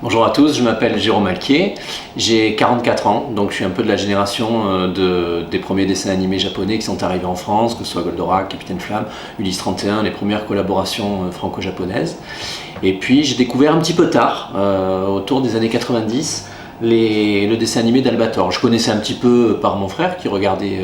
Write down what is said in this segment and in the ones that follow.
Bonjour à tous, je m'appelle Jérôme Alquier, j'ai 44 ans, donc je suis un peu de la génération des premiers dessins animés japonais qui sont arrivés en France, que ce soit Goldorak, Capitaine Flamme, Ulysse 31, les premières collaborations franco-japonaises. Et puis j'ai découvert un petit peu tard, autour des années 90, le dessin animé d'Albator. Je connaissais un petit peu par mon frère qui regardait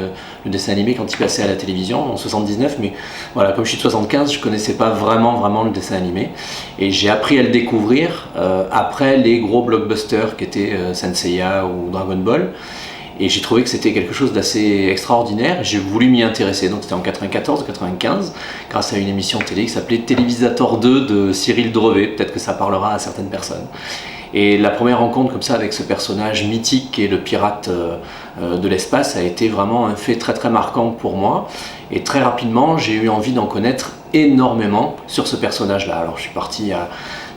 le dessin animé quand il passait à la télévision en 79, mais voilà, comme je suis de 75, je connaissais pas vraiment le dessin animé. Et j'ai appris à le découvrir après les gros blockbusters qui étaient Saint Seiya ou Dragon Ball. Et j'ai trouvé que c'était quelque chose d'assez extraordinaire. J'ai voulu m'y intéresser. Donc c'était en 94-95, grâce à une émission télé qui s'appelait Télévisator 2 de Cyril Drevet. Peut-être que ça parlera à certaines personnes. Et la première rencontre comme ça avec ce personnage mythique qui est le pirate de l'espace a été vraiment un fait très marquant pour moi. Et très rapidement, j'ai eu envie d'en connaître énormément sur ce personnage-là. Alors je suis parti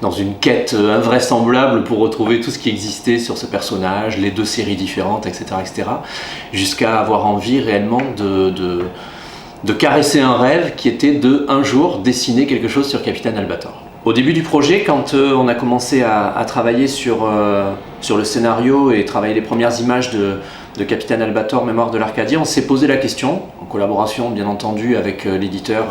dans une quête invraisemblable pour retrouver tout ce qui existait sur ce personnage, les deux séries différentes, etc. jusqu'à avoir envie réellement de caresser un rêve qui était de un jour dessiner quelque chose sur Capitaine Albator. Au début du projet, quand on a commencé à travailler sur le scénario et travailler les premières images de Capitaine Albator, Mémoire de l'Arcadie, on s'est posé la question, en collaboration bien entendu avec l'éditeur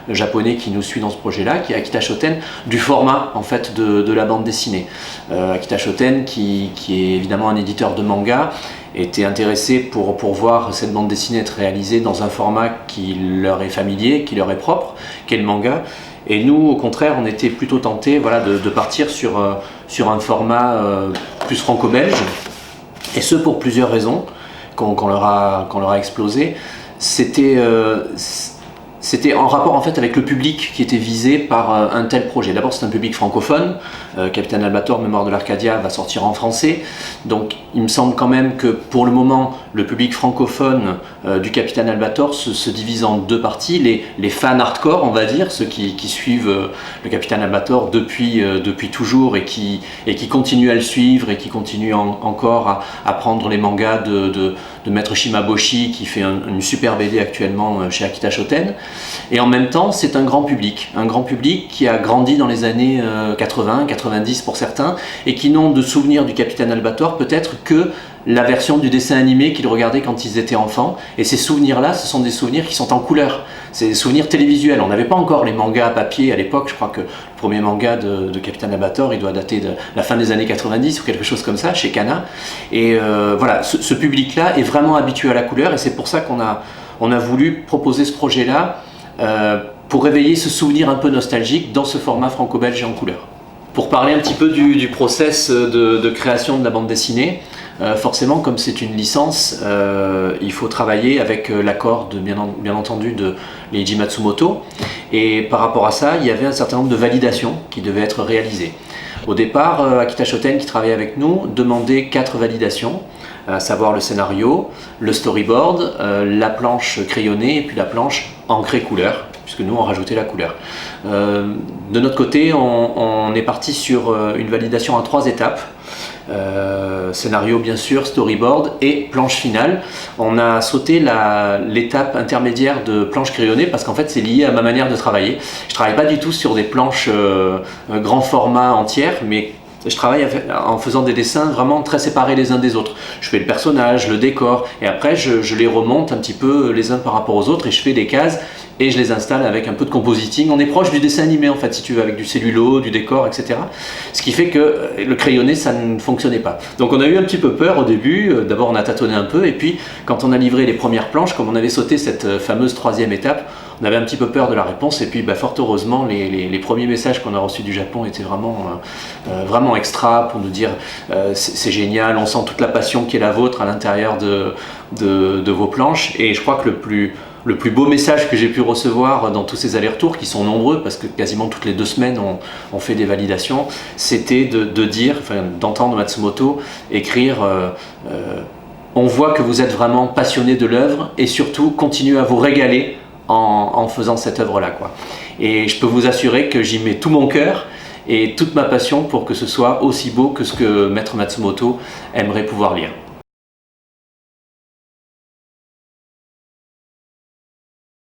japonais qui nous suit dans ce projet-là, qui est Akita Shoten, du format en fait de la bande dessinée. Akita Shoten, qui est évidemment un éditeur de manga, était intéressé pour voir cette bande dessinée être réalisée dans un format qui leur est familier, qui leur est propre, qu'est le manga. Et nous, au contraire, on était plutôt tentés de partir sur un format plus franco-belge, et ce pour plusieurs raisons qu'on leur a explosé. C'était en rapport en fait avec le public qui était visé par un tel projet. D'abord c'est un public francophone, Capitaine Albator, Mémoire de l'Arcadia va sortir en français, donc il me semble quand même que pour le moment le public francophone du Capitaine Albator se divise en deux parties, les fans hardcore on va dire, ceux qui suivent le Capitaine Albator depuis toujours et qui continuent à le suivre et qui continuent encore à prendre les mangas de Maître Shimaboshi qui fait une super BD actuellement chez Akita Shoten. Et en même temps, c'est un grand public qui a grandi dans les années 80, 90 pour certains, et qui n'ont de souvenirs du Capitaine Albator peut-être que la version du dessin animé qu'ils regardaient quand ils étaient enfants. Et ces souvenirs-là, ce sont des souvenirs qui sont en couleur. C'est des souvenirs télévisuels. On n'avait pas encore les mangas à papier à l'époque. Je crois que le premier manga de Capitaine Albator, il doit dater de la fin des années 90 ou quelque chose comme ça, chez Kana. Et voilà, ce public-là est vraiment habitué à la couleur, et c'est pour ça qu'on a voulu proposer ce projet-là pour réveiller ce souvenir un peu nostalgique dans ce format franco-belge en couleur. Pour parler un petit peu du process de création de la bande dessinée, forcément comme c'est une licence, il faut travailler avec l'accord bien entendu de Leiji Matsumoto, et par rapport à ça, il y avait un certain nombre de validations qui devaient être réalisées. Au départ, Akita Shoten qui travaillait avec nous demandait 4 validations, à savoir le scénario, le storyboard, la planche crayonnée et puis la planche encrée couleur, puisque nous on rajoutait la couleur. De notre côté, on est parti sur une validation à 3 étapes. Scénario bien sûr, storyboard et planche finale. On a sauté l'étape intermédiaire de planche crayonnée parce qu'en fait c'est lié à ma manière de travailler. Je travaille pas du tout sur des planches grand format entières, mais je travaille en faisant des dessins vraiment très séparés les uns des autres. Je fais le personnage, le décor, et après je les remonte un petit peu les uns par rapport aux autres et je fais des cases et je les installe avec un peu de compositing. On est proche du dessin animé en fait, si tu veux, avec du cellulo, du décor, etc. Ce qui fait que le crayonné, ça ne fonctionnait pas. Donc on a eu un petit peu peur au début. D'abord on a tâtonné un peu, et puis quand on a livré les premières planches, comme on avait sauté cette fameuse 3e étape, on avait un petit peu peur de la réponse, et puis fort heureusement les premiers messages qu'on a reçus du Japon étaient vraiment extra pour nous dire c'est génial, on sent toute la passion qui est la vôtre à l'intérieur de vos planches. Et je crois que le plus beau message que j'ai pu recevoir dans tous ces allers-retours, qui sont nombreux parce que quasiment toutes les 2 semaines on fait des validations, c'était d'entendre Matsumoto écrire on voit que vous êtes vraiment passionné de l'œuvre, et surtout continuez à vous régaler en faisant cette œuvre-là, quoi. Et je peux vous assurer que j'y mets tout mon cœur et toute ma passion pour que ce soit aussi beau que ce que Maître Matsumoto aimerait pouvoir lire.